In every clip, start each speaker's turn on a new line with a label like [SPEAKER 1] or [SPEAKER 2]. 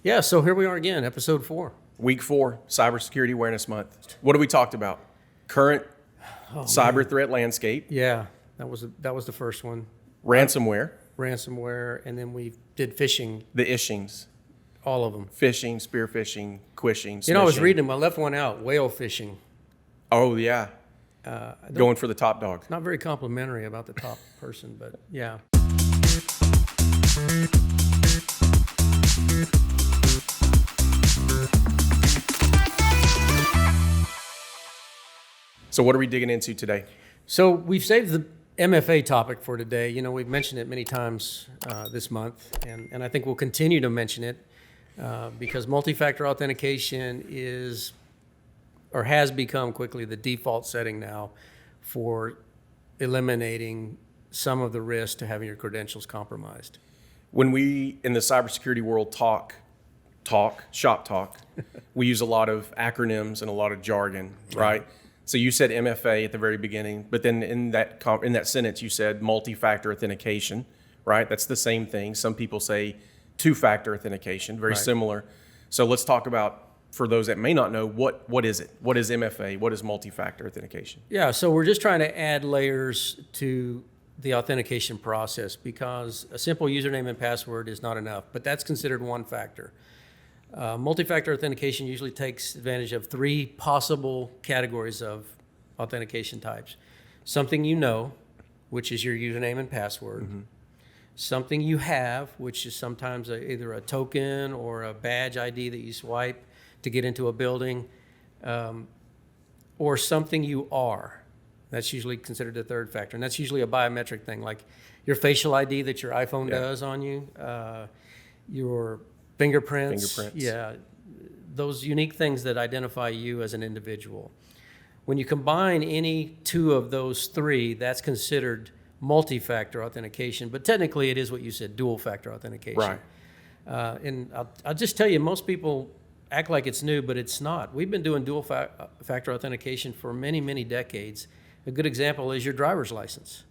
[SPEAKER 1] Yeah, so here we are again, episode 4.
[SPEAKER 2] Week 4, Cybersecurity Awareness Month. What have we talked about? Current cyber threat landscape,
[SPEAKER 1] Yeah, that was the first one.
[SPEAKER 2] ransomware,
[SPEAKER 1] Ransomware, and then we did phishing,
[SPEAKER 2] the ishings,
[SPEAKER 1] all of them.
[SPEAKER 2] phishing, spear phishing, quishing,
[SPEAKER 1] You know, I was
[SPEAKER 2] smishing.
[SPEAKER 1] reading them. I left one out, whale fishing.
[SPEAKER 2] Oh, yeah. Going for the top dog.
[SPEAKER 1] Not very complimentary about the top person, but yeah.
[SPEAKER 2] So what are we digging into today?
[SPEAKER 1] So we've saved the MFA topic for today. You know, we've mentioned it many times this month, and I think we'll continue to mention it because multi-factor authentication is or has become quickly the default setting now for eliminating some of the risk to having your credentials compromised.
[SPEAKER 2] When we, in the cybersecurity world, shop talk, we use a lot of acronyms and a lot of jargon, right? So you said MFA at the very beginning, but then in that sentence you said multi-factor authentication, right? That's the same thing. Some people say two-factor authentication, very similar. So let's talk about, for those that may not know, what is it? What is MFA? What is multi-factor authentication?
[SPEAKER 1] Yeah, so we're just trying to add layers to the authentication process because a simple username and password is not enough, but that's considered one factor. Multi-factor authentication usually takes advantage of 3 possible categories of authentication types. Something you know, which is your username and password. Mm-hmm. Something you have, which is sometimes either a token or a badge ID that you swipe to get into a building, or something you are. That's usually considered the third factor, and that's usually a biometric thing, like your facial ID that your iPhone does on you, your fingerprints. Yeah, those unique things that identify you as an individual. When you combine any 2 of those 3, that's considered multi-factor authentication, but technically it is what you said, dual-factor authentication.
[SPEAKER 2] Right.
[SPEAKER 1] And I'll just tell you, most people act like it's new, but it's not. We've been doing dual-factor authentication for many, many decades. A good example is your driver's license.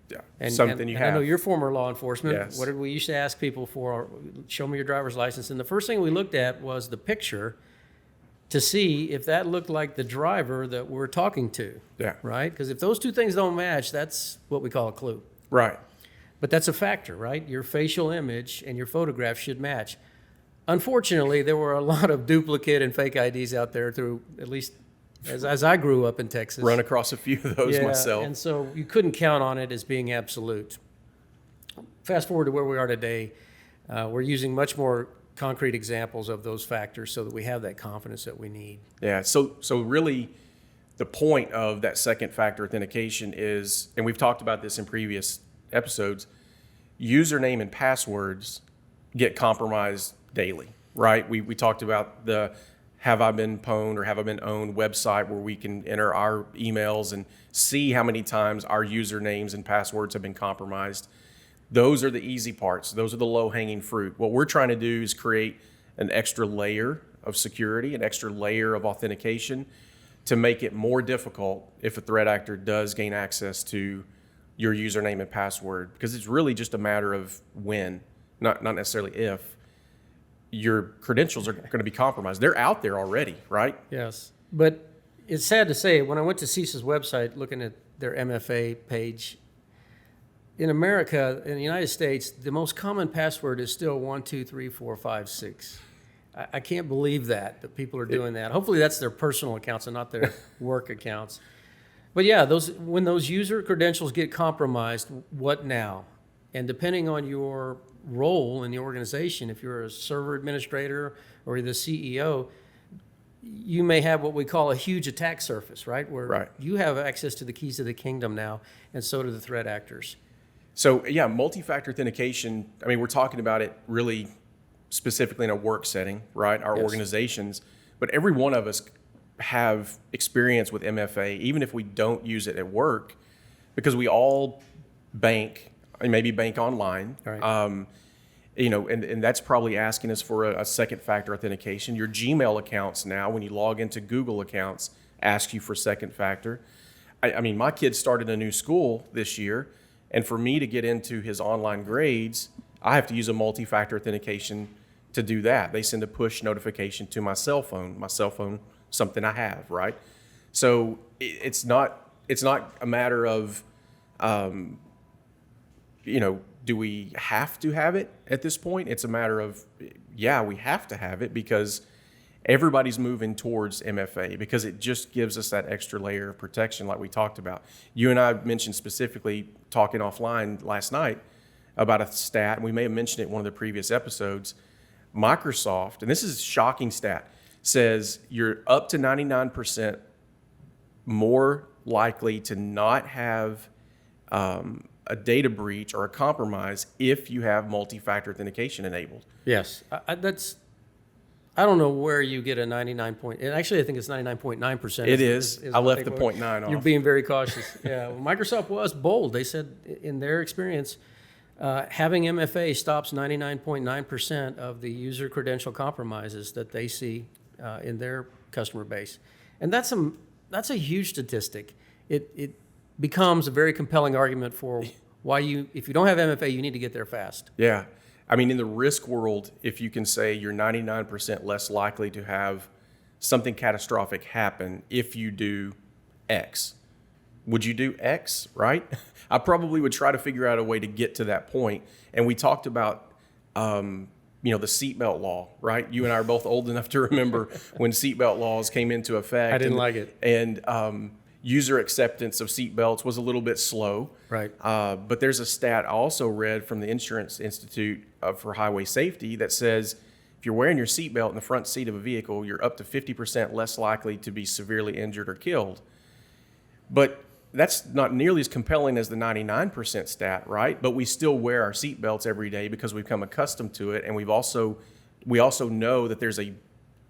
[SPEAKER 2] Yeah,
[SPEAKER 1] And
[SPEAKER 2] you
[SPEAKER 1] I
[SPEAKER 2] have.
[SPEAKER 1] know you're former law enforcement.
[SPEAKER 2] Yes.
[SPEAKER 1] What did we used to ask people for? Show me your driver's license. And the first thing we looked at was the picture to see if that looked like the driver that we're talking to.
[SPEAKER 2] Yeah.
[SPEAKER 1] Right? Because if those 2 things don't match, that's what we call a clue.
[SPEAKER 2] Right.
[SPEAKER 1] But that's a factor, right? Your facial image and your photograph should match. Unfortunately, there were a lot of duplicate and fake IDs out there through, at least as I grew up in Texas.
[SPEAKER 2] Run across a few of those myself.
[SPEAKER 1] And so you couldn't count on it as being absolute. Fast forward to where we are today, we're using much more concrete examples of those factors so that we have that confidence that we need.
[SPEAKER 2] Yeah, so really the point of that second factor authentication is, and we've talked about this in previous episodes, username and passwords get compromised daily, right? We talked about the Have I Been Pwned or Have I Been Owned website where we can enter our emails and see how many times our usernames and passwords have been compromised. Those are the easy parts. Those are the low-hanging fruit. What we're trying to do is create an extra layer of security, an extra layer of authentication to make it more difficult if a threat actor does gain access to your username and password, because it's really just a matter of when, not necessarily if, your credentials are going to be compromised. They're out there already, right?
[SPEAKER 1] Yes. But it's sad to say, when I went to CISA's website looking at their MFA page, in America, in the United States, the most common password is still 1, 2, 3, 4, 5, 6. I can't believe that people are doing that. Hopefully that's their personal accounts and not their work accounts. But yeah, when those user credentials get compromised, what now? And depending on your role in the organization, if you're a server administrator or the CEO, you may have what we call a huge attack surface, right? Where you have access to the keys of the kingdom now, and so do the threat actors.
[SPEAKER 2] So yeah, multi-factor authentication, I mean, we're talking about it really specifically in a work setting, right? Our organizations, but every one of us have experience with MFA, even if we don't use it at work, because we all bank, maybe bank online.
[SPEAKER 1] Right.
[SPEAKER 2] And that's probably asking us for a second factor authentication. Your Gmail accounts now, when you log into Google accounts, ask you for second factor. I mean, my kid started a new school this year, and for me to get into his online grades, I have to use a multi-factor authentication to do that. They send a push notification to my cell phone. My cell phone, something I have, right? So it's not a matter of, do we have to have it at this point? It's a matter of, yeah, we have to have it because everybody's moving towards MFA because it just gives us that extra layer of protection like we talked about. You and I mentioned specifically talking offline last night about a stat, and we may have mentioned it in one of the previous episodes. Microsoft, and this is a shocking stat, says you're up to 99% more likely to not have a data breach or a compromise if you have multi-factor authentication enabled.
[SPEAKER 1] Yes, I don't know where you get a 99 point. And actually, I think it's 99.9%.
[SPEAKER 2] It is. I left the 0.9 off.
[SPEAKER 1] You're being very cautious. Yeah, well, Microsoft was bold. They said in their experience, having MFA stops 99.9% of the user credential compromises that they see in their customer base, and that's a huge statistic. It becomes a very compelling argument for why if you don't have MFA, you need to get there fast.
[SPEAKER 2] Yeah. I mean, in the risk world, if you can say you're 99% less likely to have something catastrophic happen if you do X, would you do X, right? I probably would try to figure out a way to get to that point. And we talked about, the seatbelt law, right? You and I are both old enough to remember when seatbelt laws came into effect.
[SPEAKER 1] I didn't like it.
[SPEAKER 2] And user acceptance of seatbelts was a little bit slow.
[SPEAKER 1] Right.
[SPEAKER 2] But there's a stat I also read from the Insurance Institute for Highway Safety that says if you're wearing your seatbelt in the front seat of a vehicle, you're up to 50% less likely to be severely injured or killed. But that's not nearly as compelling as the 99% stat, right? But we still wear our seatbelts every day because we've become accustomed to it, and we also know that there's a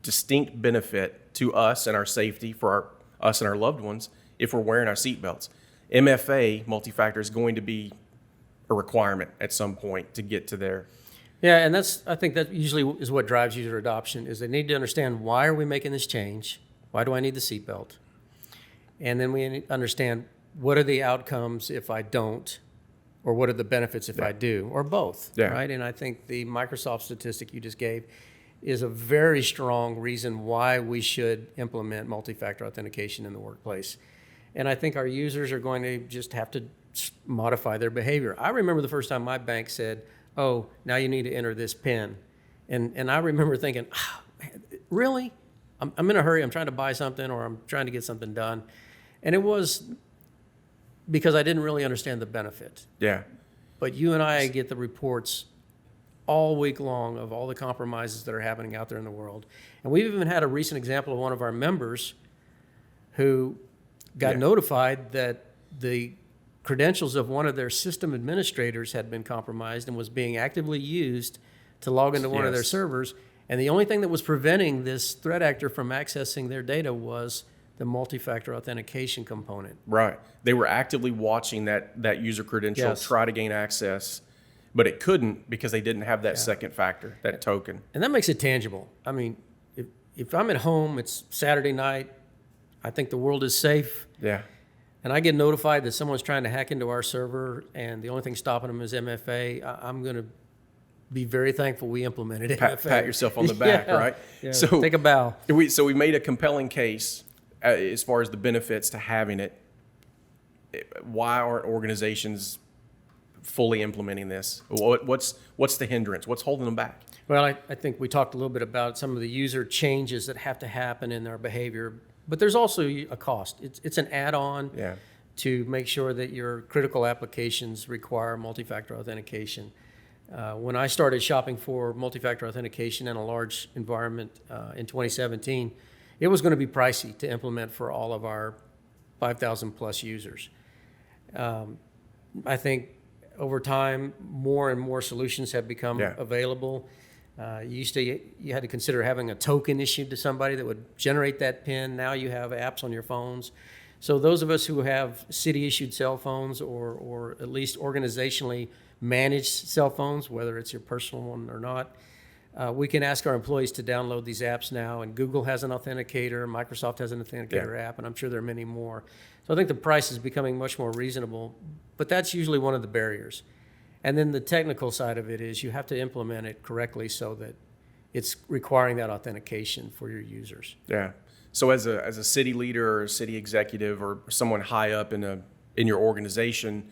[SPEAKER 2] distinct benefit to us and our safety for us and our loved ones if we're wearing our seatbelts. MFA, multi-factor, is going to be a requirement at some point to get to there.
[SPEAKER 1] Yeah, and I think that usually is what drives user adoption, is they need to understand, why are we making this change? Why do I need the seatbelt? And then we understand, what are the outcomes if I don't, or what are the benefits if I do, or both, right? And I think the Microsoft statistic you just gave is a very strong reason why we should implement multi-factor authentication in the workplace. And I think our users are going to just have to modify their behavior. I remember the first time my bank said, oh, now you need to enter this PIN. And I remember thinking, man, really? I'm in a hurry, I'm trying to buy something, or I'm trying to get something done. And it was because I didn't really understand the benefit.
[SPEAKER 2] Yeah.
[SPEAKER 1] But you and I get the reports all week long of all the compromises that are happening out there in the world. And we've even had a recent example of one of our members who got notified that the credentials of one of their system administrators had been compromised and was being actively used to log into one of their servers. And the only thing that was preventing this threat actor from accessing their data was the multi-factor authentication component.
[SPEAKER 2] Right. They were actively watching that user credential try to gain access, but it couldn't because they didn't have that second factor, that token.
[SPEAKER 1] And that makes it tangible. I mean, if I'm at home, it's Saturday night, I think the world is safe.
[SPEAKER 2] Yeah.
[SPEAKER 1] And I get notified that someone's trying to hack into our server, and the only thing stopping them is MFA, I'm going to be very thankful we implemented MFA.
[SPEAKER 2] Pat yourself on the back, right?
[SPEAKER 1] Yeah. So take a bow.
[SPEAKER 2] So we made a compelling case as far as the benefits to having it. Why aren't organizations fully implementing this? What's the hindrance? What's holding them back?
[SPEAKER 1] Well, I think we talked a little bit about some of the user changes that have to happen in their behavior, but there's also a cost. It's an add-on to make sure that your critical applications require multi-factor authentication. When I started shopping for multi-factor authentication in a large environment in 2017, it was going to be pricey to implement for all of our 5,000 plus users. I think over time, more and more solutions have become available. You had to consider having a token issued to somebody that would generate that PIN. Now you have apps on your phones. So those of us who have city-issued cell phones or at least organizationally managed cell phones, whether it's your personal one or not, we can ask our employees to download these apps now. And Google has an authenticator, Microsoft has an authenticator app, and I'm sure there are many more. So I think the price is becoming much more reasonable, but that's usually one of the barriers. And then the technical side of it is you have to implement it correctly so that it's requiring that authentication for your users.
[SPEAKER 2] Yeah. So as a city leader or a city executive or someone high up in your organization,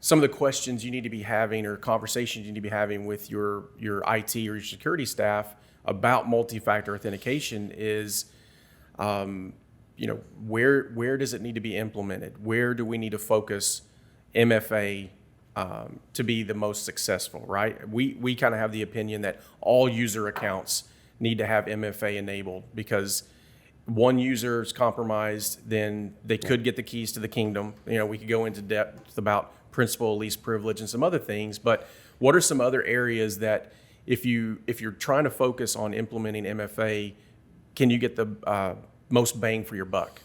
[SPEAKER 2] some of the questions you need to be having or conversations you need to be having with your IT or your security staff about multi-factor authentication is, where does it need to be implemented? Where do we need to focus MFA to be the most successful, right? We kind of have the opinion that all user accounts need to have MFA enabled, because one user is compromised, then they could get the keys to the kingdom. We could go into depth about principal least privilege and some other things, but what are some other areas that if you're trying to focus on implementing MFA, can you get the most bang for your buck?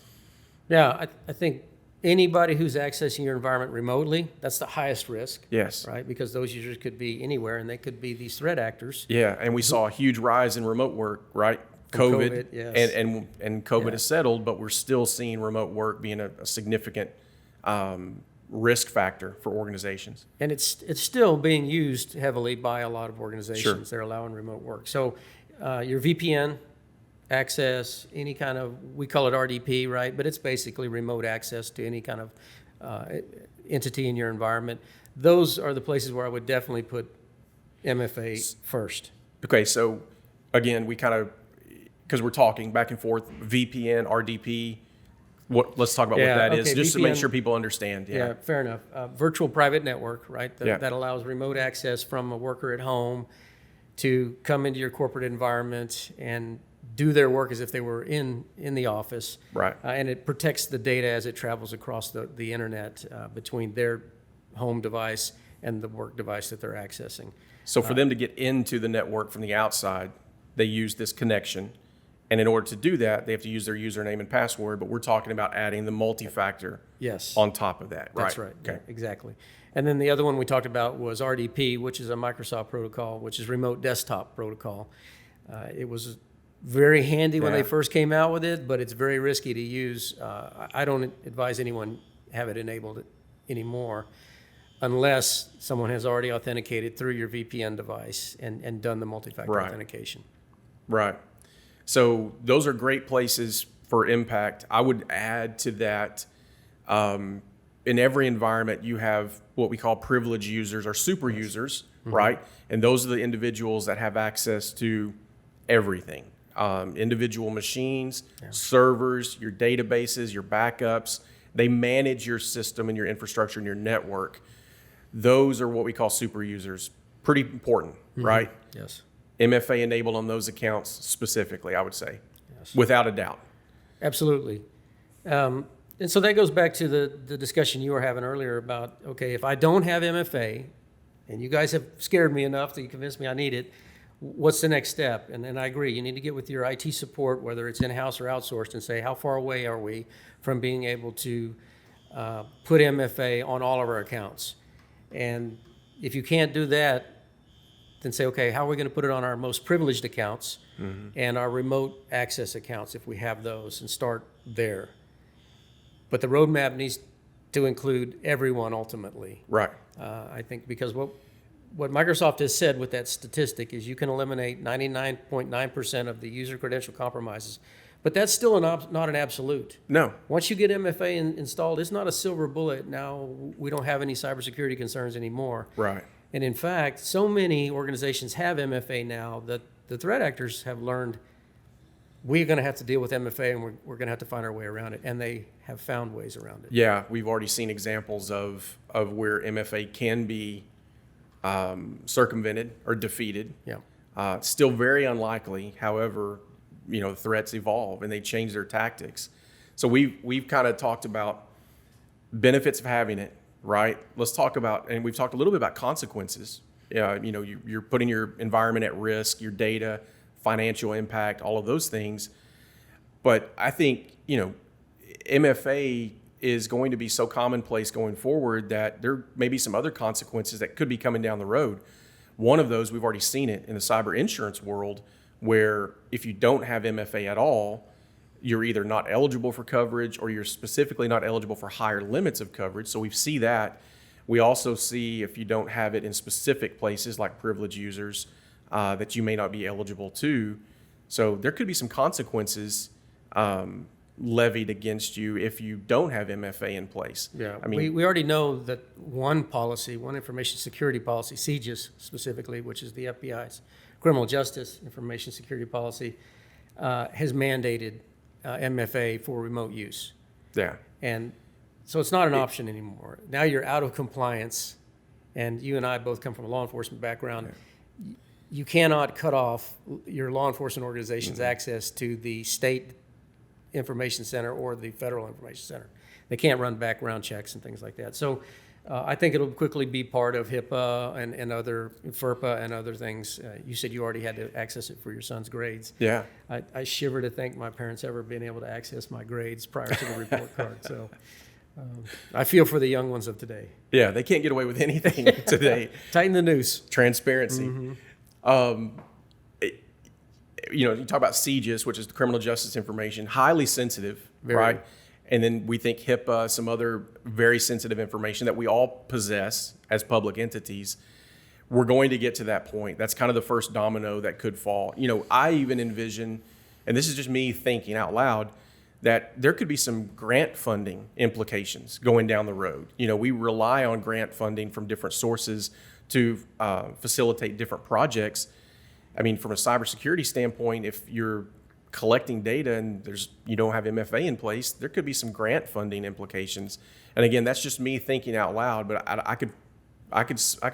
[SPEAKER 1] Yeah, I think anybody who's accessing your environment remotely, that's the highest risk.
[SPEAKER 2] Yes.
[SPEAKER 1] Right? Because those users could be anywhere and they could be these threat actors.
[SPEAKER 2] Yeah, and we saw a huge rise in remote work, right? COVID,
[SPEAKER 1] yes.
[SPEAKER 2] and COVID has settled, but we're still seeing remote work being a significant risk factor for organizations.
[SPEAKER 1] And it's still being used heavily by a lot of organizations.
[SPEAKER 2] Sure.
[SPEAKER 1] They're allowing remote work. So your VPN access, any kind of, we call it RDP, right? But it's basically remote access to any kind of entity in your environment. Those are the places where I would definitely put MFA first.
[SPEAKER 2] Okay, so again, we kind of, because we're talking back and forth, VPN, RDP, let's talk about what that is, just VPN, to make sure people understand.
[SPEAKER 1] Yeah, fair enough. Virtual private network, right?
[SPEAKER 2] Yeah.
[SPEAKER 1] That allows remote access from a worker at home to come into your corporate environment and do their work as if they were in the office.
[SPEAKER 2] Right.
[SPEAKER 1] And it protects the data as it travels across the internet between their home device and the work device that they're accessing.
[SPEAKER 2] So for them to get into the network from the outside, they use this connection. And in order to do that, they have to use their username and password, but we're talking about adding the multi-factor on top of that.
[SPEAKER 1] That's right.
[SPEAKER 2] Okay.
[SPEAKER 1] Yeah, exactly. And then the other one we talked about was RDP, which is a Microsoft protocol, which is remote desktop protocol. It was very handy when they first came out with it, but it's very risky to use. I don't advise anyone have it enabled anymore unless someone has already authenticated through your VPN device and done the multi-factor authentication.
[SPEAKER 2] Right. So those are great places for impact. I would add to that, in every environment, you have what we call privileged users or super users, right? And those are the individuals that have access to everything. Individual machines, servers, your databases, your backups. They manage your system and your infrastructure and your network. Those are what we call super users. Pretty important, right?
[SPEAKER 1] Yes.
[SPEAKER 2] MFA enabled on those accounts specifically, I would say, without a doubt.
[SPEAKER 1] Absolutely. And so that goes back to the discussion you were having earlier about, okay, if I don't have MFA, and you guys have scared me enough that you convinced me I need it, what's the next step? And I agree, you need to get with your IT support, whether it's in-house or outsourced, and say, how far away are we from being able to put MFA on all of our accounts? And if you can't do that, then say, okay, how are we going to put it on our most privileged accounts and our remote access accounts if we have those, and start there. But the roadmap needs to include everyone ultimately.
[SPEAKER 2] Right.
[SPEAKER 1] I think because what Microsoft has said with that statistic is you can eliminate 99.9% of the user credential compromises, but that's still not an absolute.
[SPEAKER 2] No.
[SPEAKER 1] Once you get MFA installed, it's not a silver bullet. Now we don't have any cybersecurity concerns anymore.
[SPEAKER 2] Right.
[SPEAKER 1] And in fact, so many organizations have MFA now that the threat actors have learned we're going to have to deal with MFA, and we're going to have to find our way around it. And they have found ways around it.
[SPEAKER 2] Yeah, we've already seen examples of where MFA can be circumvented or defeated.
[SPEAKER 1] Yeah.
[SPEAKER 2] Still very unlikely. However, threats evolve and they change their tactics. So we've kind of talked about benefits of having it, right? Let's talk about, and we've talked a little bit about consequences. You're putting your environment at risk, your data, financial impact, all of those things. But I think, MFA is going to be so commonplace going forward that there may be some other consequences that could be coming down the road. One of those, we've already seen it in the cyber insurance world, where if you don't have MFA at all, you're either not eligible for coverage or you're specifically not eligible for higher limits of coverage. So we see that. We also see if you don't have it in specific places like privileged users, that you may not be eligible to. So there could be some consequences levied against you if you don't have MFA in place.
[SPEAKER 1] Yeah,
[SPEAKER 2] I mean,
[SPEAKER 1] we already know that one policy, one information security policy, CJIS specifically, which is the FBI's criminal justice information security policy, has mandated MFA for remote use.
[SPEAKER 2] yeah,
[SPEAKER 1] And so it's not an option anymore. Now you're out of compliance, and you and I both come from a law enforcement background. You cannot cut off your law enforcement organization's access to the state information center or the federal information center. They can't run background checks and things like that. So I think it'll quickly be part of HIPAA and other FERPA and other things. You said you already had to access it for your son's grades.
[SPEAKER 2] yeah.
[SPEAKER 1] I shiver to think my parents ever been able to access my grades prior to the report card. So I feel for the young ones of today.
[SPEAKER 2] Yeah, they can't get away with anything today.
[SPEAKER 1] Tighten the noose.
[SPEAKER 2] Transparency. You talk about CJIS, which is the criminal justice information, highly sensitive,
[SPEAKER 1] Very.
[SPEAKER 2] right? And then we think HIPAA, some other very sensitive information that we all possess as public entities. We're going to get to that point. That's kind of the first domino that could fall. I even envision, and this is just me thinking out loud, that there could be some grant funding implications going down the road. We rely on grant funding from different sources to facilitate different projects. I mean, from a cybersecurity standpoint, if you're collecting data and you don't have MFA in place, there could be some grant funding implications. And again, that's just me thinking out loud, but I could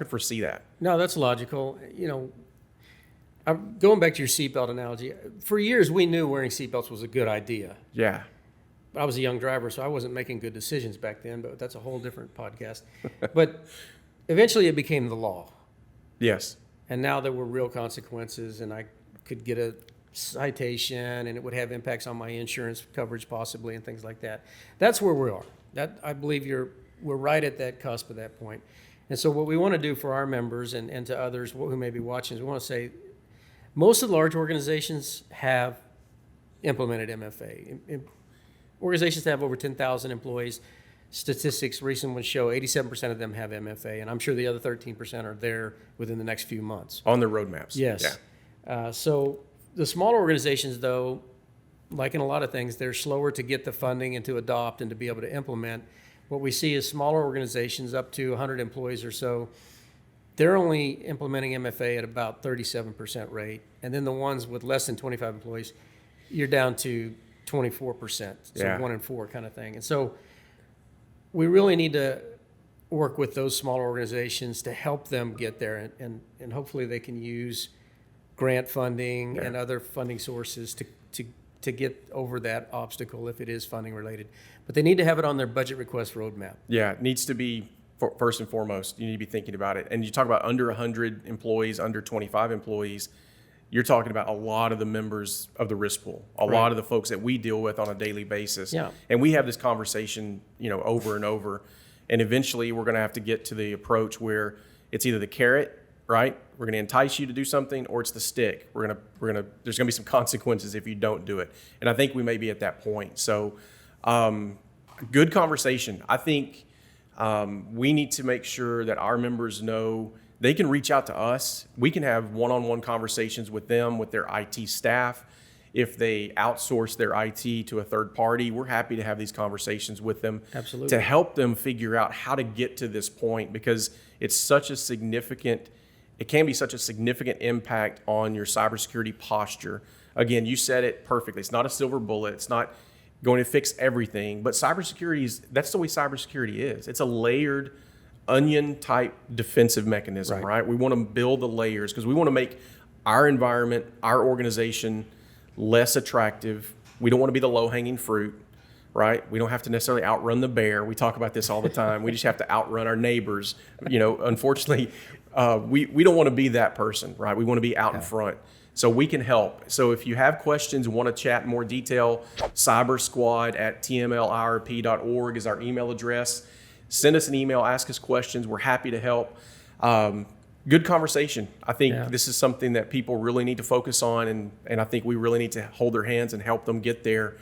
[SPEAKER 2] foresee that.
[SPEAKER 1] No, that's logical. I'm going back to your seatbelt analogy. For years, we knew wearing seatbelts was a good idea.
[SPEAKER 2] Yeah.
[SPEAKER 1] I was a young driver, so I wasn't making good decisions back then, but that's a whole different podcast. But eventually it became the law.
[SPEAKER 2] Yes.
[SPEAKER 1] And now there were real consequences, and I could get a citation, and it would have impacts on my insurance coverage possibly and things like that. That's where we are. I believe we're right at that cusp of that point. And so what we want to do for our members and to others who may be watching is we want to say most of the large organizations have implemented MFA. Organizations that have over 10,000 employees, statistics, recent ones show 87% of them have MFA, and I'm sure the other 13% are there within the next few months.
[SPEAKER 2] On the roadmaps.
[SPEAKER 1] Yes.
[SPEAKER 2] Yeah.
[SPEAKER 1] So the smaller organizations, though, like in a lot of things, they're slower to get the funding and to adopt and to be able to implement. What we see is smaller organizations up to 100 employees or so, they're only implementing MFA at about 37% rate. And then the ones with less than 25 employees, you're down to 24%. So 1 in 4 kind of thing. And so we really need to work with those smaller organizations to help them get there. And hopefully they can use grant funding and other funding sources to get over that obstacle if it is funding related. But they need to have it on their budget request roadmap.
[SPEAKER 2] Yeah, it needs to be first and foremost. You need to be thinking about it. And you talk about under 100 employees, under 25 employees, you're talking about a lot of the members of the risk pool, a lot of the folks that we deal with on a daily basis.
[SPEAKER 1] Yeah.
[SPEAKER 2] And we have this conversation, over and over. And eventually we're going to have to get to the approach where it's either the carrot, right? We're going to entice you to do something, or it's the stick. There's going to be some consequences if you don't do it. And I think we may be at that point. So, good conversation. I think we need to make sure that our members know they can reach out to us. We can have one-on-one conversations with them, with their IT staff. If they outsource their IT to a third party, we're happy to have these conversations with them.
[SPEAKER 1] Absolutely.
[SPEAKER 2] To help them figure out how to get to this point, because it can be such a significant impact on your cybersecurity posture. Again, you said it perfectly. It's not a silver bullet. It's not going to fix everything, but cybersecurity that's the way cybersecurity is. It's a layered onion type defensive mechanism, right? We want to build the layers because we want to make our environment, our organization less attractive. We don't want to be the low hanging fruit, right? We don't have to necessarily outrun the bear. We talk about this all the time. We just have to outrun our neighbors. Unfortunately, we don't want to be that person, right? We want to be out in front. So we can help. So if you have questions, want to chat in more detail, cybersquad@tmlirp.org is our email address. Send us an email, ask us questions. We're happy to help. Good conversation. I think this is something that people really need to focus on, and I think we really need to hold their hands and help them get there.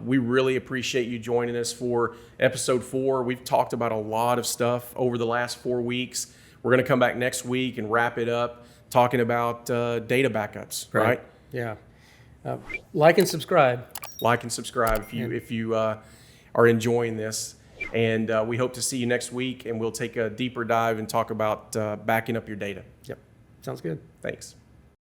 [SPEAKER 2] We really appreciate you joining us for episode 4. We've talked about a lot of stuff over the last 4 weeks. We're going to come back next week and wrap it up. talking about data backups, right?
[SPEAKER 1] Yeah. Like and subscribe.
[SPEAKER 2] Like and subscribe if you are enjoying this. And we hope to see you next week, and we'll take a deeper dive and talk about backing up your data.
[SPEAKER 1] Yep. Sounds good.
[SPEAKER 2] Thanks.